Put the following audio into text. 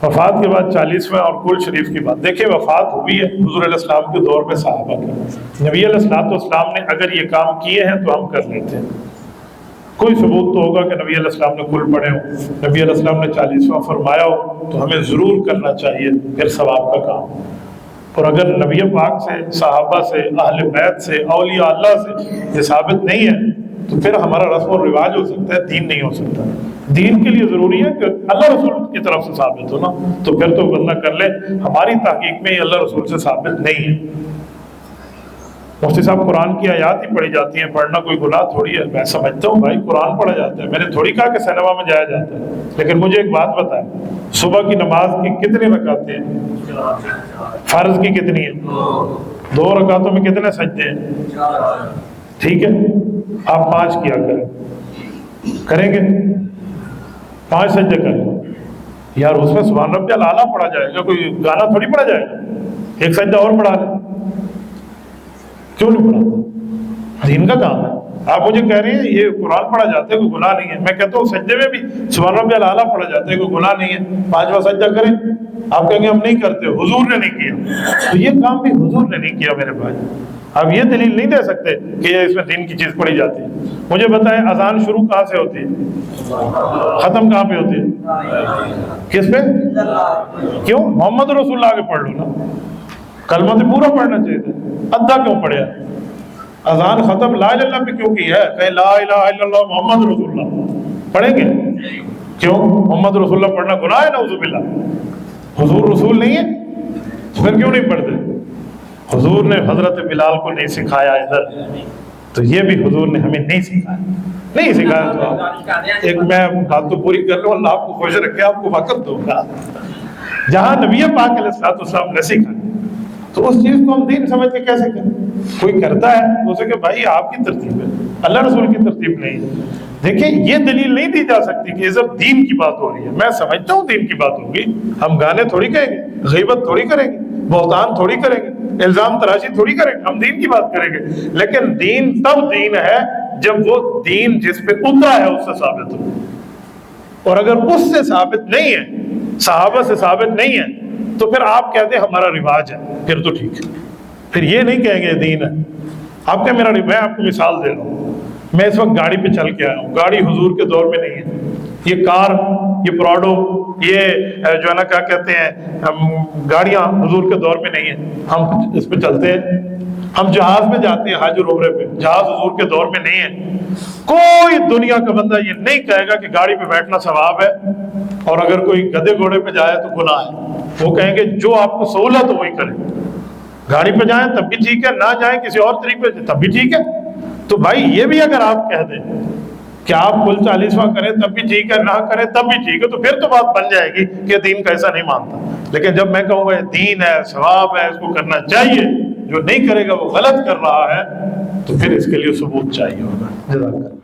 وفات کے بعد 40واں اور کل شریف کی بات دیکھیں، وفات ہوئی ہے حضور علیہ السلام کے دور میں صحابہ کی، نبی علیہ السلام نے اگر یہ کام کیے ہیں تو ہم کر لیتے ہیں، کوئی ثبوت تو ہوگا کہ نبی علیہ السلام نے کل پڑھے ہو، نبی علیہ السلام نے 40واں فرمایا ہو تو ہمیں ضرور کرنا چاہیے، پھر ثواب کا کام۔ اور اگر نبی پاک سے، صحابہ سے، اہل بیت سے، اولیاء اللہ سے یہ ثابت نہیں ہے تو پھر ہمارا رسم و رواج ہو سکتا ہے، دین نہیں ہو سکتا۔ دین کے لیے ضروری ہے کہ اللہ رسول کی طرف سے ثابت ہو نا، تو پھر تو بندہ کر لے۔ ہماری تحقیق میں یہ اللہ رسول سے ثابت نہیں ہے۔ مفتی صاحب قرآن کی آیات ہی پڑھی جاتی ہیں، پڑھنا کوئی گناہ تھوڑی ہے۔ میں سمجھتا ہوں بھائی قرآن پڑھا جاتا ہے، میں نے تھوڑی کہا کہ سینما میں جایا جاتا ہے، لیکن مجھے ایک بات بتائیں، صبح کی نماز کی کتنی رکعتیں ہیں؟ فرض کی کتنی ہیں؟ 2 رکعتوں میں کتنے سجدے ہیں؟ ٹھیک ہے، آپ 5 کیا کریں گے 5 سجدے کریں یار، اس میں سبحان ربی الاعلیٰ پڑھا جائے گا، کوئی گانا تھوڑی پڑھا جائے گا، ایک سجدہ اور پڑھا لیں، کیوں نہیں پڑھاتا؟ دین کا کام ہے۔ آپ مجھے کہہ رہے ہیں یہ قرآن پڑھا جاتا ہے کوئی گناہ نہیں ہے، میں کہتا ہوں سجدے میں بھی سبحان ربی الاعلیٰ پڑھا جاتا ہے، کوئی گناہ نہیں ہے، 5واں سجدہ کریں۔ آپ کہیں گے ہم نہیں کرتے، حضور نے نہیں کیا، تو یہ کام بھی حضور نے نہیں کیا میرے بھائی۔ آپ یہ دلیل نہیں دے سکتے کہ اس میں دین کی چیز پڑھی جاتی ہے۔ مجھے بتائیں اذان شروع کہاں سے ہوتی ہے، ختم کہاں پہ ہوتی ہے؟ کس پہ؟ کیوں؟ محمد رسول اللہ کے پڑھ لو نا، کلمہ تو پورا پڑھنا چاہیے تھا، ادھا کیوں پڑھیا؟ اذان ختم لا الہ الا اللہ پہ کیوں کی ہے؟ کہ لا الہ الا اللہ محمد رسول اللہ پڑھیں گے، کیوں؟ محمد رسول اللہ پڑھنا گناہ ہے؟ نعوذ باللہ۔ حضور رسول نہیں ہے پھر کیوں نہیں پڑھتے؟ حضور نے حضرت بلال کو نہیں سکھایا ادھر، تو یہ بھی حضور نے ہمیں نہیں سکھایا تو ایک میں بات تو پوری کر لوں، اللہ آپ کو خوش رکھے، آپ کو وقت دوں گا۔ جہاں نبی پاک علیہ الصلوۃ والسلام نے سکھایا تو اس چیز کو ہم دین سمجھ کے کیسے کریں؟ کوئی کرتا ہے تو اسے کہ بھائی آپ کی ترتیب ہے، اللہ رسول کی ترتیب نہیں ہے۔ دیکھیں یہ دلیل نہیں دی جا سکتی کہ یہ سب دین کی بات ہو رہی ہے۔ میں سمجھتا ہوں دین کی بات ہوگی، ہم گانے تھوڑی کہیں گے، غیبت تھوڑی کریں گے، بہتان تھوڑی کریں گے، الزام تراشی تھوڑی کریں گے، ہم دین کی بات کریں گے۔ لیکن دین تب دین ہے جب وہ دین جس پہ اترا ہے اس سے ثابت ہو، اور اگر اس سے ثابت نہیں ہے، صحابہ سے ثابت نہیں ہے، تو پھر آپ کہتے ہیں ہمارا رواج ہے، پھر تو ٹھیک ہے، پھر یہ نہیں کہیں گے دین ہے۔ آپ کہ میرا میں آپ کو مثال دے رہا ہوں، میں اس وقت گاڑی پہ چل کے آیا ہوں، گاڑی حضور کے دور میں نہیں ہے، یہ کار، یہ پراڈو، یہ جو ہے نا کیا کہتے ہیں گاڑیاں حضور کے دور میں نہیں ہیں، ہم اس پہ چلتے ہیں۔ ہم جہاز میں جاتے ہیں حج اور عمرے پہ، جہاز حضور کے دور میں نہیں ہے۔ کوئی دنیا کا بندہ یہ نہیں کہے گا کہ گاڑی پہ بیٹھنا ثواب ہے اور اگر کوئی گدھے گھوڑے پہ جائے تو گناہ ہے۔ وہ کہیں گے جو آپ کو سہولت ہو وہی کریں، گاڑی پہ جائیں تب بھی ٹھیک ہے، نہ جائیں کسی اور طریقے سے تب بھی ٹھیک ہے۔ تو بھائی یہ بھی اگر آپ کہہ دیں کہ آپ کل 40واں کریں تب بھی ٹھیک ہے، نہ کریں تب بھی ٹھیک ہے، تو پھر تو بات بن جائے گی کہ دین کا ایسا نہیں مانتا۔ لیکن جب میں کہوں گا دین ہے، ثواب ہے، اس کو کرنا چاہیے، جو نہیں کرے گا وہ غلط کر رہا ہے، تو پھر اس کے لیے ثبوت چاہیے ہوگا۔ جزاک اللہ۔